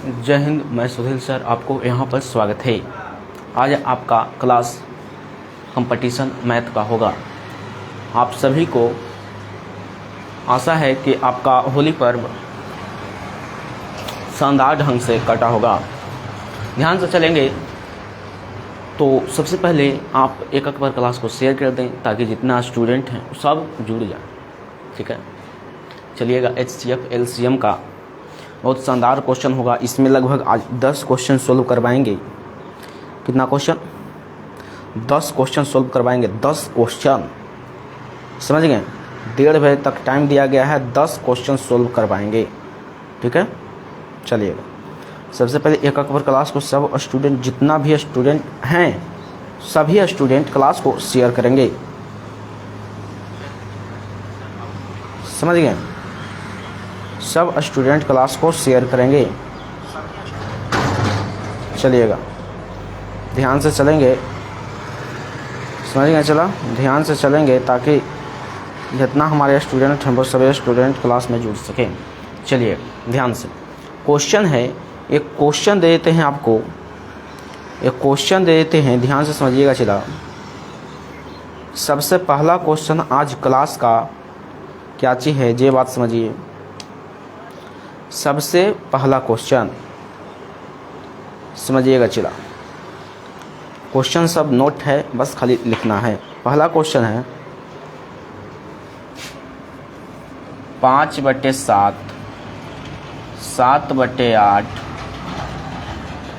जय हिंद। मैं सुधीर सर, आपको यहाँ पर स्वागत है। आज आपका क्लास कंपटीशन मैथ का होगा। आप सभी को आशा है कि आपका होली पर्व शानदार ढंग से कटा होगा। ध्यान से चलेंगे तो सबसे पहले आप एक बार क्लास को शेयर कर दें ताकि जितना स्टूडेंट हैं सब जुड़ जाए। ठीक है, चलिएगा। HCF LCM का बहुत शानदार क्वेश्चन होगा। इसमें लगभग आज 10 क्वेश्चन सोल्व करवाएंगे। कितना क्वेश्चन? 10 क्वेश्चन सोल्व करवाएंगे। 10 क्वेश्चन, समझ गए? 1:30 बजे तक टाइम दिया गया है। 10 क्वेश्चन सोल्व करवाएंगे। ठीक है, चलिएगा। सबसे पहले एक बार क्लास को सब स्टूडेंट, जितना भी स्टूडेंट हैं सभी स्टूडेंट क्लास को शेयर करेंगे। समझ गए? सब स्टूडेंट क्लास को शेयर करेंगे। चलिएगा, ध्यान से चलेंगे। समझ गए? चला, ध्यान से चलेंगे ताकि जितना हमारे स्टूडेंट हैं वो सभी स्टूडेंट क्लास में जुड़ सकें। चलिए ध्यान से। क्वेश्चन है, एक क्वेश्चन दे देते हैं आपको, एक क्वेश्चन दे देते हैं। ध्यान से समझिएगा। चला, सबसे पहला क्वेश्चन आज क्लास का क्या चीज़ है, ये बात समझिए। सबसे पहला क्वेश्चन समझिएगा। चला, क्वेश्चन सब नोट है, बस खाली लिखना है। पहला क्वेश्चन है 5/7, 7/8,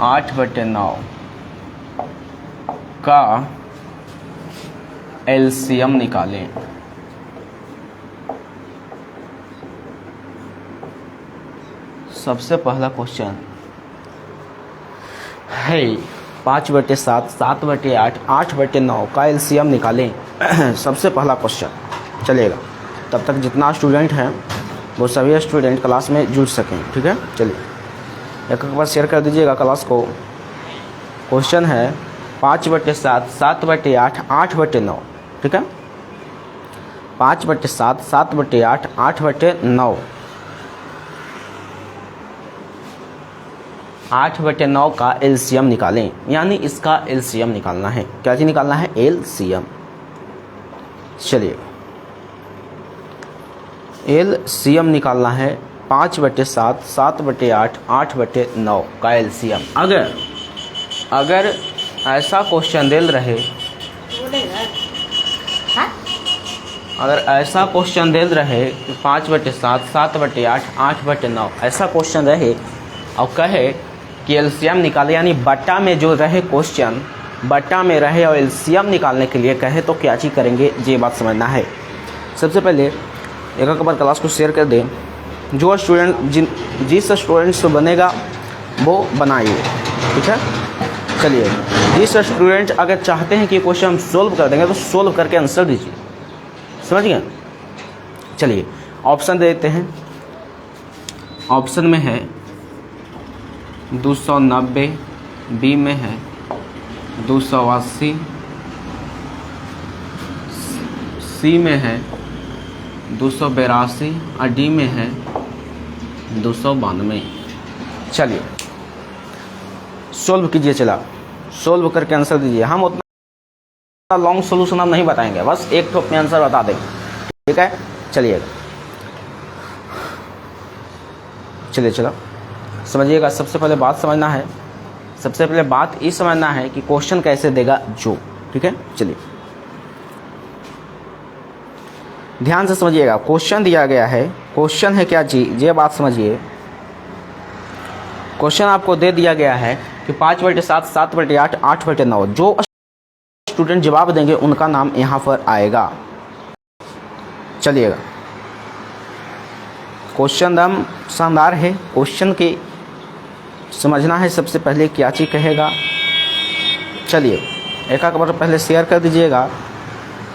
8/9 का LCM निकालें। सबसे पहला क्वेश्चन है 5/7, 7/8, 8/9 का LCM निकालें। सबसे पहला क्वेश्चन। चलिएगा, तब तक जितना स्टूडेंट हैं वो सभी स्टूडेंट क्लास में जुड़ सकें। ठीक है, चलिए एक बार शेयर कर दीजिएगा क्लास को। क्वेश्चन है 5/7, 7/8, 8/9। ठीक है, 5/7, 7/8, 8/9। 8/9 का LCM निकालें, यानी इसका LCM निकालना है। क्या चीज़ निकालना है? LCM। चलिए, LCM निकालना है 5/7, 7/8, 8/9 का LCM। अगर ऐसा क्वेश्चन दिल रहे, अगर ऐसा क्वेश्चन दिल रहे कि 5/7, 7/8, 8/9 ऐसा क्वेश्चन रहे और कहे कि LCM निकाले, यानी बट्टा में जो रहे क्वेश्चन, बट्टा में रहे और LCM निकालने के लिए कहे, तो क्या चीज़ करेंगे ये बात समझना है। सबसे पहले एक बार क्लास को शेयर कर दें। जो स्टूडेंट जिस स्टूडेंट से बनेगा वो बनाइए। ठीक है, चलिए। जिस स्टूडेंट अगर चाहते हैं कि क्वेश्चन हम सोल्व कर देंगे तो सोल्व करके आंसर दीजिए। समझ गए? चलिए ऑप्शन दे देते हैं। ऑप्शन में है 290, बी में है 280, सी में है 282 और डी में है 292। चलिए सोल्व कीजिए। चला, सोल्व करके आंसर दीजिए। हम उतना लॉन्ग सॉल्यूशन हम नहीं बताएंगे, बस एक ठोप में आंसर बता देंगे। ठीक है, चलिएगा। चलिए चलो समझिएगा। सबसे पहले बात समझना है, सबसे पहले बात ये समझना है कि क्वेश्चन कैसे देगा जो। ठीक है, चलिए ध्यान से समझिएगा। क्वेश्चन दिया गया है, क्वेश्चन है क्या चीज, ये बात समझिए। क्वेश्चन आपको दे दिया गया है कि 5/7, 7/8, 8/9। जो स्टूडेंट जवाब देंगे उनका नाम यहाँ पर आएगा। चलिएगा, क्वेश्चन दम शानदार है। क्वेश्चन के समझना है सबसे पहले क्या चीज़ कहेगा। चलिए एक बार पहले शेयर कर दीजिएगा,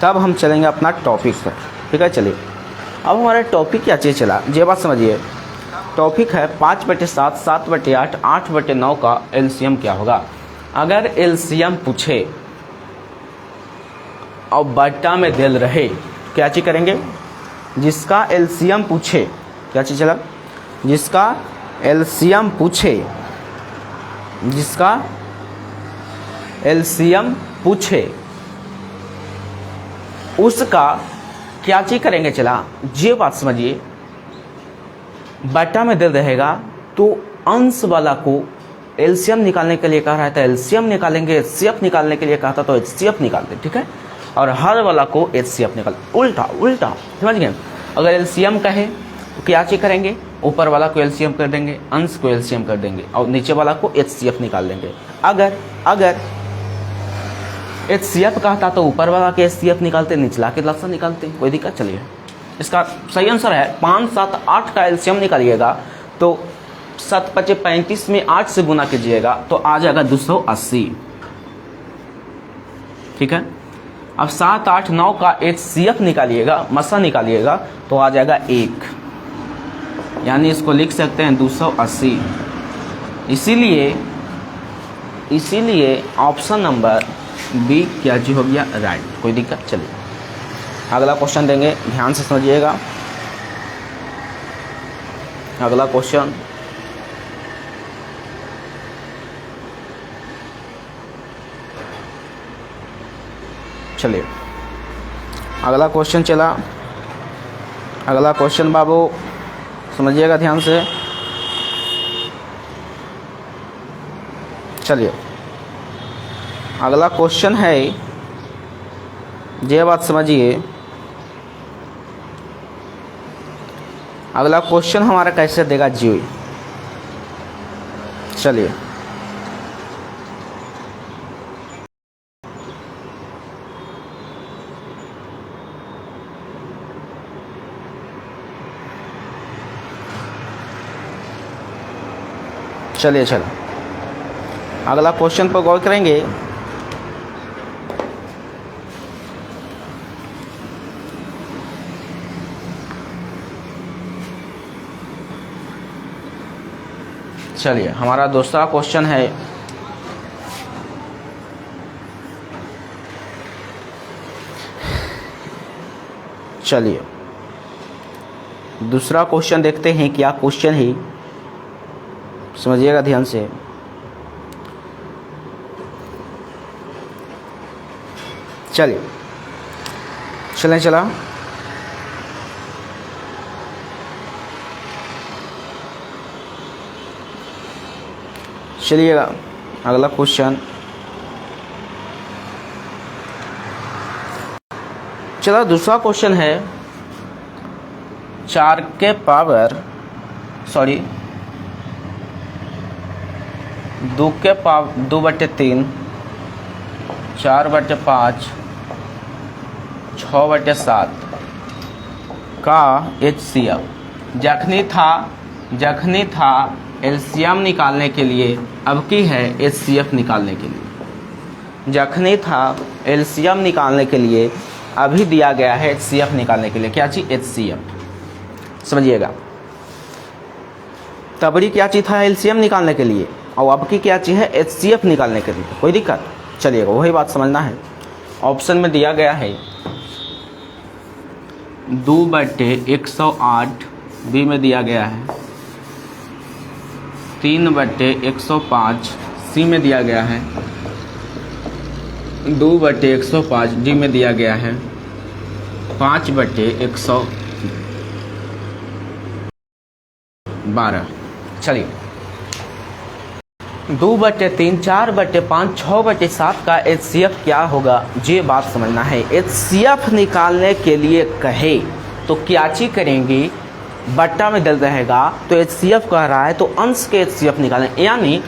तब हम चलेंगे अपना टॉपिक पर। ठीक है, चलिए अब हमारा टॉपिक क्या चीज़ चला ये बात समझिए। टॉपिक है 5/7, 7/8, 8/9 का LCM क्या होगा। अगर LCM पूछे और बट्टा में दिल रहे, क्या चीज़ करेंगे? जिसका LCM पूछे, क्या चीज़ चला, जिसका LCM पूछे जिसका एलसीएम पूछे उसका क्या चीज करेंगे। चला ये बात समझिए, बटा में दे रहेगा तो अंश वाला को एलसीएम निकालने के लिए कह रहा है तो एलसीएम निकालेंगे, एचसीएफ निकालने के लिए कहा था तो एचसीएफ निकालते, ठीक है। और हर वाला को एचसीएफ निकाल, उल्टा उल्टा, समझ गए। अगर एलसीएम कहे तो क्या चीज करेंगे, ऊपर वाला को एलसीएम कर देंगे, अंश को एलसीएम कर देंगे और नीचे वाला को एचसीएफ निकाल देंगे। अगर एचसीएफ कहता तो ऊपर वाला के एचसीएफ निकालते, निचला के लसा निकालते, कोई दिक्कत। चलिए इसका सही आंसर है 5, 7, 8 का एलसीएम निकालिएगा तो 7, 5, 35 में 8 से गुना कीजिएगा तो आ जाएगा 280, ठीक है। अब 7, 8, 9 का एचसीएफ निकालिएगा, मसा निकालिएगा तो आ जाएगा 1, यानी इसको लिख सकते हैं 280। इसीलिए ऑप्शन नंबर बी क्या जी हो गया राइट, कोई दिक्कत। चलिए अगला क्वेश्चन देंगे, ध्यान से समझिएगा। अगला क्वेश्चन, चलिए अगला क्वेश्चन चला। अगला क्वेश्चन बाबू समझिएगा ध्यान से। चलिए अगला क्वेश्चन है, ये बात समझिए। अगला क्वेश्चन हमारा कैसे देगा जी। चलिए चलो अगला क्वेश्चन पर गौर करेंगे। चलिए हमारा दूसरा क्वेश्चन है, चलिए दूसरा क्वेश्चन देखते हैं क्या क्वेश्चन है, समझिएगा ध्यान से। चलिए चला चलिएगा अगला क्वेश्चन। चला दूसरा क्वेश्चन है 4 के पावर 2/3 4/5 6/7 का HCF जखनी था एलसीएम निकालने के लिए, अब की है HCF निकालने के लिए। जखनी था एलसीएम निकालने के लिए, अभी दिया गया है HCF निकालने के लिए। क्या चीज HCF, समझिएगा। तबरी क्या चीज था एलसीएम निकालने के लिए और अब की क्या चीज है HCF निकालने के लिए, कोई दिक्कत। चलिएगा वही बात समझना है। ऑप्शन में दिया गया है 2/108, बी में दिया गया है 3/105, सी में दिया गया है 2/105, डी में दिया गया है 5/112। चलिए 2/3 4/5 6/7 का HCF क्या होगा, ये बात समझना है। HCF निकालने के लिए कहे तो क्या चीज करेंगे, बट्टा में दल रहेगा तो HCF कह रहा है तो अंश के HCF निकालें, यानी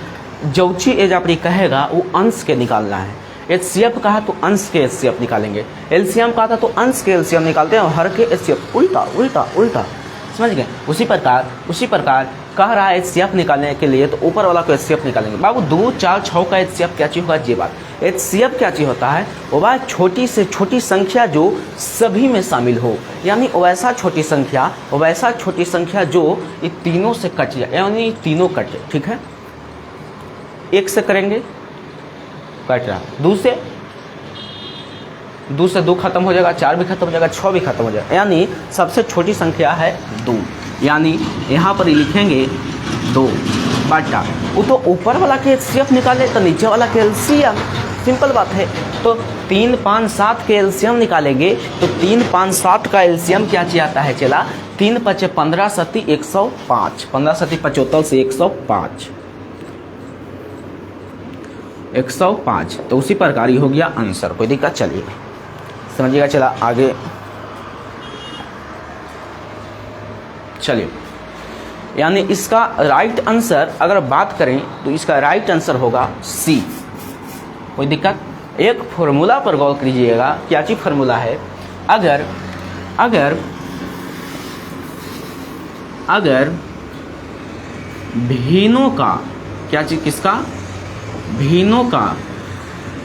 जो चीज एज आपरी कहेगा वो अंश के निकालना है। HCF कहा तो अंश के HCF निकालेंगे, LCM कहा था तो अंश के LCM निकालते हैं और हर के HCF, उल्टा उल्टा उल्टा, समझ गए। उसी प्रकार कह रहा है HCF निकालने के लिए तो ऊपर वाला को HCF निकालेंगे। बाबू 2 4 6 का HCF क्या चीज होगा, ये बात। HCF क्या चीज होता है, वो बात छोटी से छोटी संख्या जो सभी में शामिल हो, यानी वैसा छोटी संख्या जो ये तीनों से कट जाए, यानी तीनों कटे, ठीक है। 1 से करेंगे कट रहा, 2 से 2 खत्म हो जाएगा, 4 भी खत्म हो जाएगा, 6 भी खत्म हो जाएगा, यानी सबसे छोटी संख्या है 2, यानी यहाँ पर लिखेंगे 2 बटा वो तो ऊपर वाला के एचसीएफ निकाले तो नीचे वाला के एलसीएम, सिंपल बात है। तो 3, 5, 7 के एलसीएम निकालेंगे तो 3, 5, 7 का एलसीएम क्या चाहिए आता है चला 3 × 5 = 15, 7 = 105, 15 × 7 = 75 से 105, 105। तो उसी प्रकार ही हो गया आंसर, कोई दिक्कत, चलिए समझिएगा। चला आगे चलिए, यानी इसका राइट आंसर अगर बात करें तो इसका राइट आंसर होगा सी, कोई दिक्कत। एक फॉर्मूला पर गौर कीजिएगा, क्या चीज फॉर्मूला है, अगर भिन्नों का, क्या चीज, किसका, भिन्नों का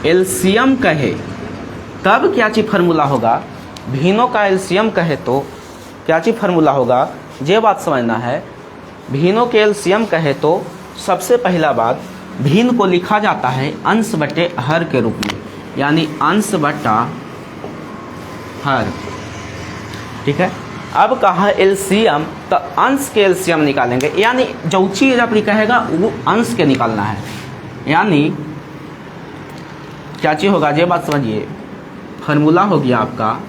एलसीएम कहे तब क्या चीज फार्मूला होगा, भिन्नों का एलसीएम कहे तो क्या चीज फार्मूला होगा, ये बात समझना है। भिन्नों के एलसीएम कहे तो सबसे पहला बात, भिन्न को लिखा जाता है अंश बटे हर के रूप में, यानी अंश बटा हर, ठीक है। अब कहा एलसीएम तो अंश के एलसीएम निकालेंगे, यानी जो चीज अपनी कहेगा वो अंश के निकालना है, यानी क्या चीज होगा, ये बात समझिए। फार्मूला हो गया आपका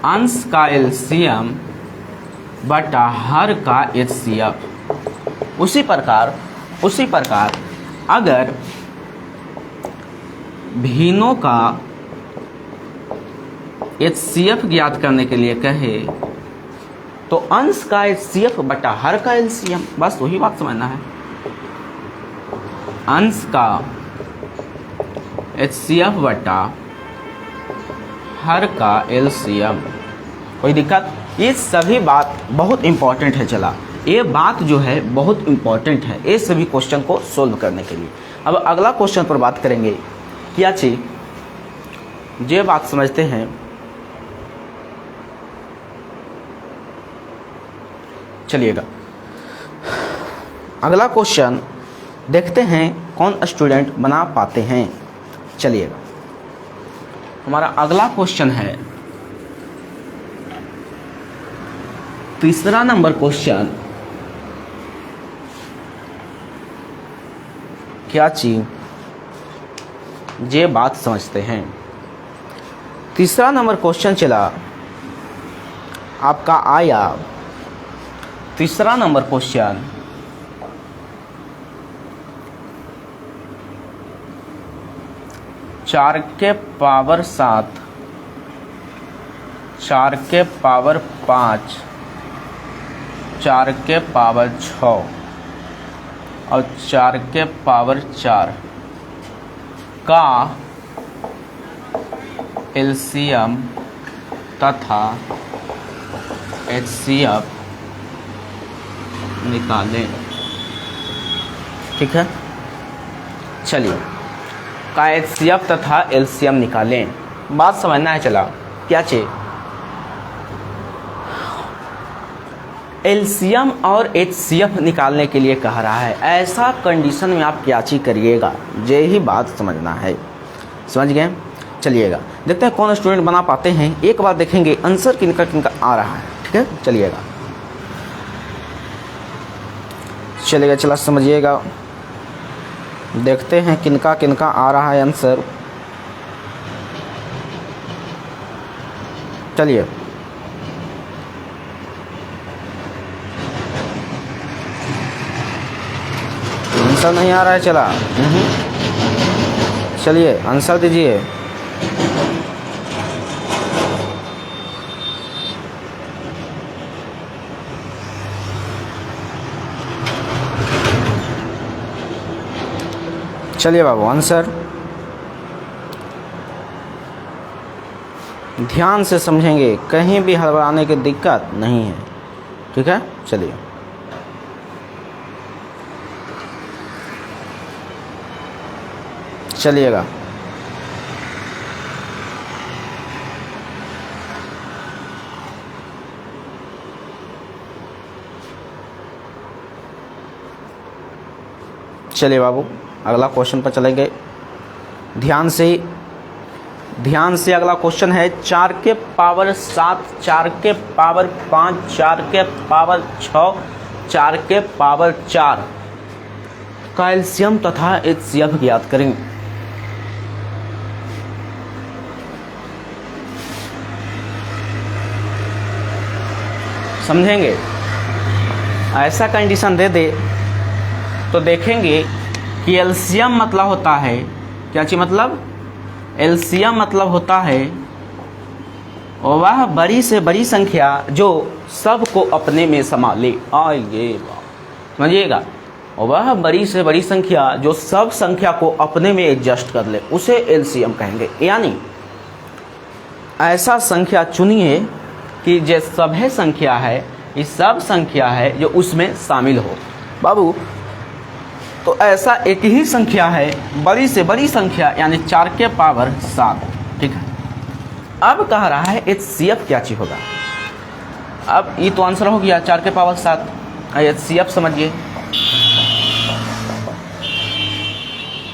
अंश का एलसीएम बटा हर का एचसीएफ। उसी प्रकार अगर भिन्नों का एचसीएफ ज्ञात करने के लिए कहे तो अंश का एचसीएफ बटा हर का एलसीएम, बस वही बात समझना है। अंश का एचसीएफ बटा हर का एलसीएम, कोई दिक्कत। ये सभी बात बहुत इंपॉर्टेंट है, चला ये बात जो है बहुत इंपॉर्टेंट है ये सभी क्वेश्चन को सोल्व करने के लिए। अब अगला क्वेश्चन पर बात करेंगे, क्या चीज, ये बात समझते हैं। चलिएगा अगला क्वेश्चन देखते हैं कौन स्टूडेंट बना पाते हैं। चलिएगा हमारा अगला क्वेश्चन है तीसरा नंबर क्वेश्चन, क्या चीज, ये बात समझते हैं। तीसरा नंबर क्वेश्चन चला आपका आया, तीसरा नंबर क्वेश्चन, 4 के पावर 7, 4 के पावर 5, 4 के पावर 6 और 4 के पावर 4 का एलसीएम तथा एचसीएफ निकालें, ठीक है। चलिए का एचसीएफ तथा एलसीएम निकालें, बात समझना है। चला क्या चाहिए, एलसीएम और एचसीएफ निकालने के लिए कह रहा है, ऐसा कंडीशन में आप क्या चीज करिएगा, ये ही बात समझना है, समझ गए। चलिएगा देखते हैं कौन स्टूडेंट बना पाते हैं, एक बार देखेंगे आंसर किनका किनका आ रहा है, ठीक है। चलिएगा चला समझिएगा, देखते हैं किनका किनका आ रहा है आंसर। चलिए आंसर नहीं आ रहा है, चला चलिए आंसर दीजिए। चलिए बाबू आंसर ध्यान से समझेंगे, कहीं भी हड़बड़ाने की दिक्कत नहीं है, ठीक है। चलिए चलिएगा चलिए बाबू अगला क्वेश्चन पर चलेंगे, ध्यान से अगला क्वेश्चन है 4 के पावर 7, 4 के पावर 5, 4 के पावर 6 4 के पावर 4 का एलसीएम तथा एचसीएफ ज्ञात करें। समझेंगे? ऐसा कंडीशन दे दे तो देखेंगे कि एलसीएम मतलब होता है क्या चीज, मतलब एलसीएम मतलब होता है वह बड़ी से बड़ी संख्या जो सबको अपने में समा ले। आइए समझिएगा, वह बड़ी से बड़ी संख्या जो सब संख्या को अपने में एडजस्ट कर ले उसे एलसीएम कहेंगे। यानी ऐसा संख्या चुनिए कि जो सभी संख्या है, ये सब संख्या है जो उसमें शामिल हो। बाबू तो ऐसा एक ही संख्या है, बड़ी से बड़ी संख्या, यानी 4 के पावर 7। ठीक है, अब कह रहा है एचसीएफ क्या चीज होगा। अब ये तो आंसर हो गया 4 के पावर 7। एचसीएफ समझिए,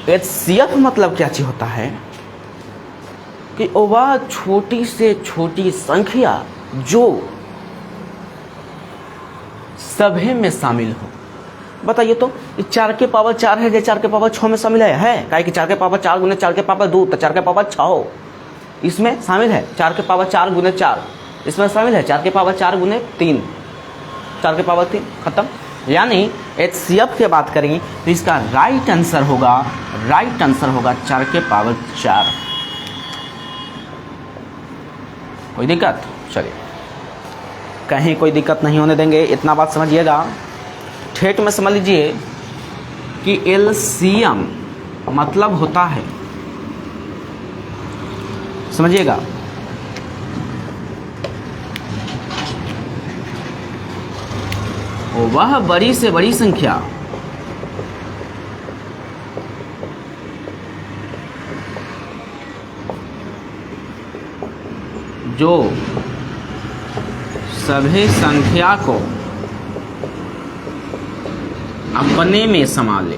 एचसीएफ मतलब क्या चीज होता है कि वह छोटी से छोटी संख्या जो सभी में शामिल हो। बताइए तो 4 के पावर 4 है, 4 के पावर 6 में शामिल है काहे कि 4 के पावर 4 गुने 4 के पावर 2 तो 4 के पावर 6 इसमें शामिल है। 4 के पावर 4 गुने 4 इसमें शामिल है। 4 के पावर 4 गुने 3 4 के पावर 3 खत्म। यानी एचसीएफ की बात करेंगे तो इसका राइट आंसर होगा 4 के पावर 4। कोई दिक्कत? चलिए, कहीं कोई दिक्कत नहीं होने देंगे, इतना बात समझिएगा। ठेठ में समझ लीजिए कि एलसीएम मतलब होता है, समझिएगा, वह बड़ी से बड़ी संख्या जो सभी संख्या को अपने में समा ले।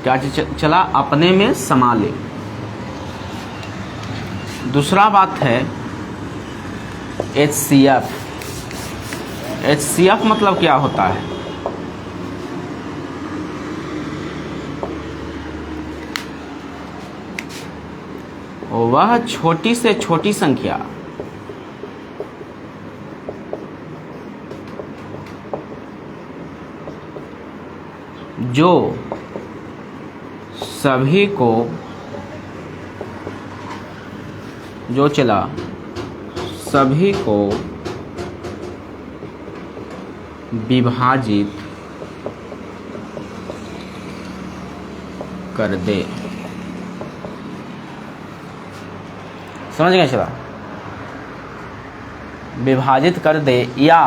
क्या चला? अपने में समा ले। दूसरा बात है एचसीएफ। एचसीएफ मतलब क्या होता है? वह छोटी से छोटी संख्या जो सभी को सभी को विभाजित कर दे। समझ गए? चला, विभाजित कर दे या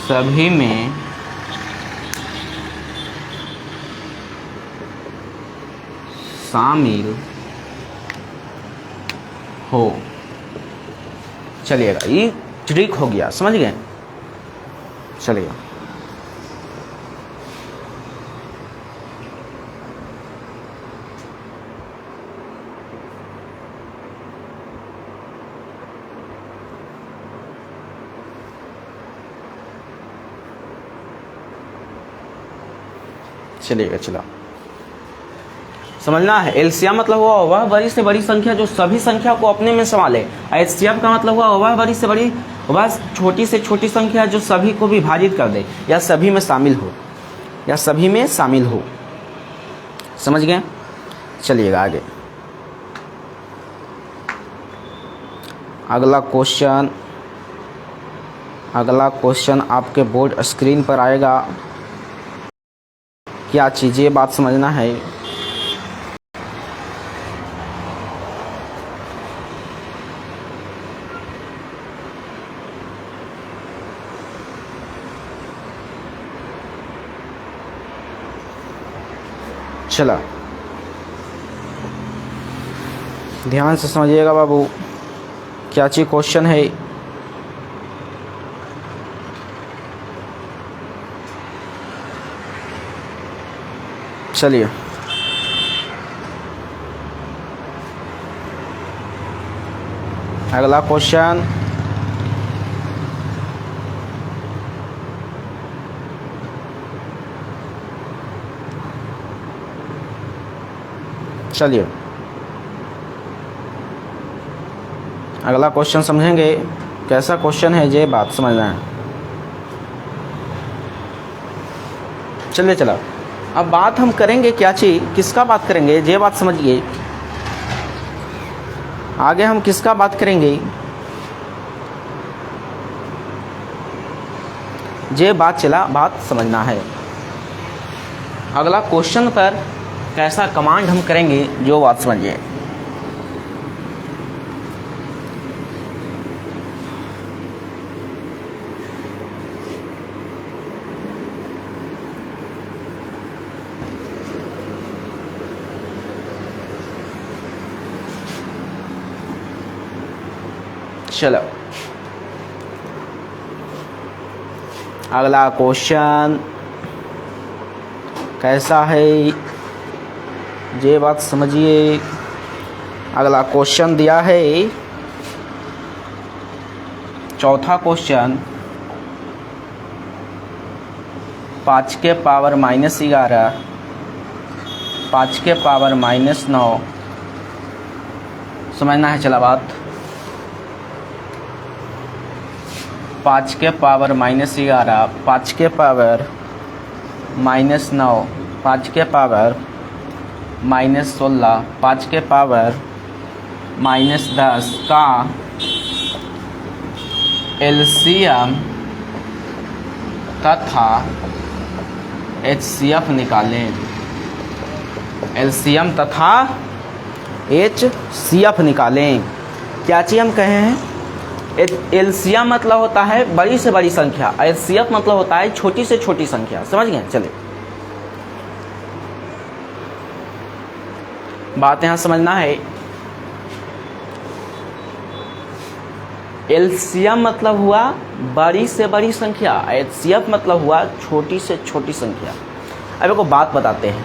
सभी में शामिल हो। चलिएगा, ये ट्रिक हो गया, समझ गए? चलिए, चलिएगा, चला समझना है। एलसीएम मतलब हुआ वह बड़ी से बड़ी संख्या जो सभी संख्या को अपने में संभाले। एचसीएफ का मतलब हुआ वह बड़ी से बड़ी, वह छोटी से छोटी संख्या जो सभी को विभाजित कर दे या सभी में शामिल हो, समझ गए? चलिएगा आगे। अगला क्वेश्चन आपके बोर्ड स्क्रीन पर आएगा। क्या चीज़ें बात समझना है। चला, ध्यान से समझिएगा बाबू, क्या चीज क्वेश्चन है। चलिए अगला क्वेश्चन, चलिए अगला क्वेश्चन समझेंगे। कैसा क्वेश्चन है ये बात समझना है। चलिए चला, अब बात हम करेंगे क्या चीज़, किसका बात करेंगे ये बात समझिए। आगे हम किसका बात करेंगे ये बात चला, बात समझना है। अगला क्वेश्चन पर कैसा कमांड हम करेंगे जो बात समझिए। चलो अगला क्वेश्चन कैसा है ये बात समझिए। अगला क्वेश्चन दिया है, चौथा क्वेश्चन, 5 के पावर -11, 5 के पावर -9, समझना है। चला बात, 5 के पावर -11, 5 के पावर -9, 5 के पावर -16, 5 के पावर -10 का एलसीएम तथा एचसीएफ निकालें। एलसीएम तथा एचसीएफ निकालें। क्या चीज़ हम कहे हैं, एलसीएम मतलब होता है बड़ी से बड़ी संख्या, एचसीएफ मतलब होता है छोटी से छोटी संख्या। समझ गए। चलिए बात यहाँ समझना है। एलसीएम मतलब हुआ बड़ी से बड़ी संख्या, एचसीएफ मतलब हुआ छोटी से छोटी संख्या। अब एक बात बताते हैं,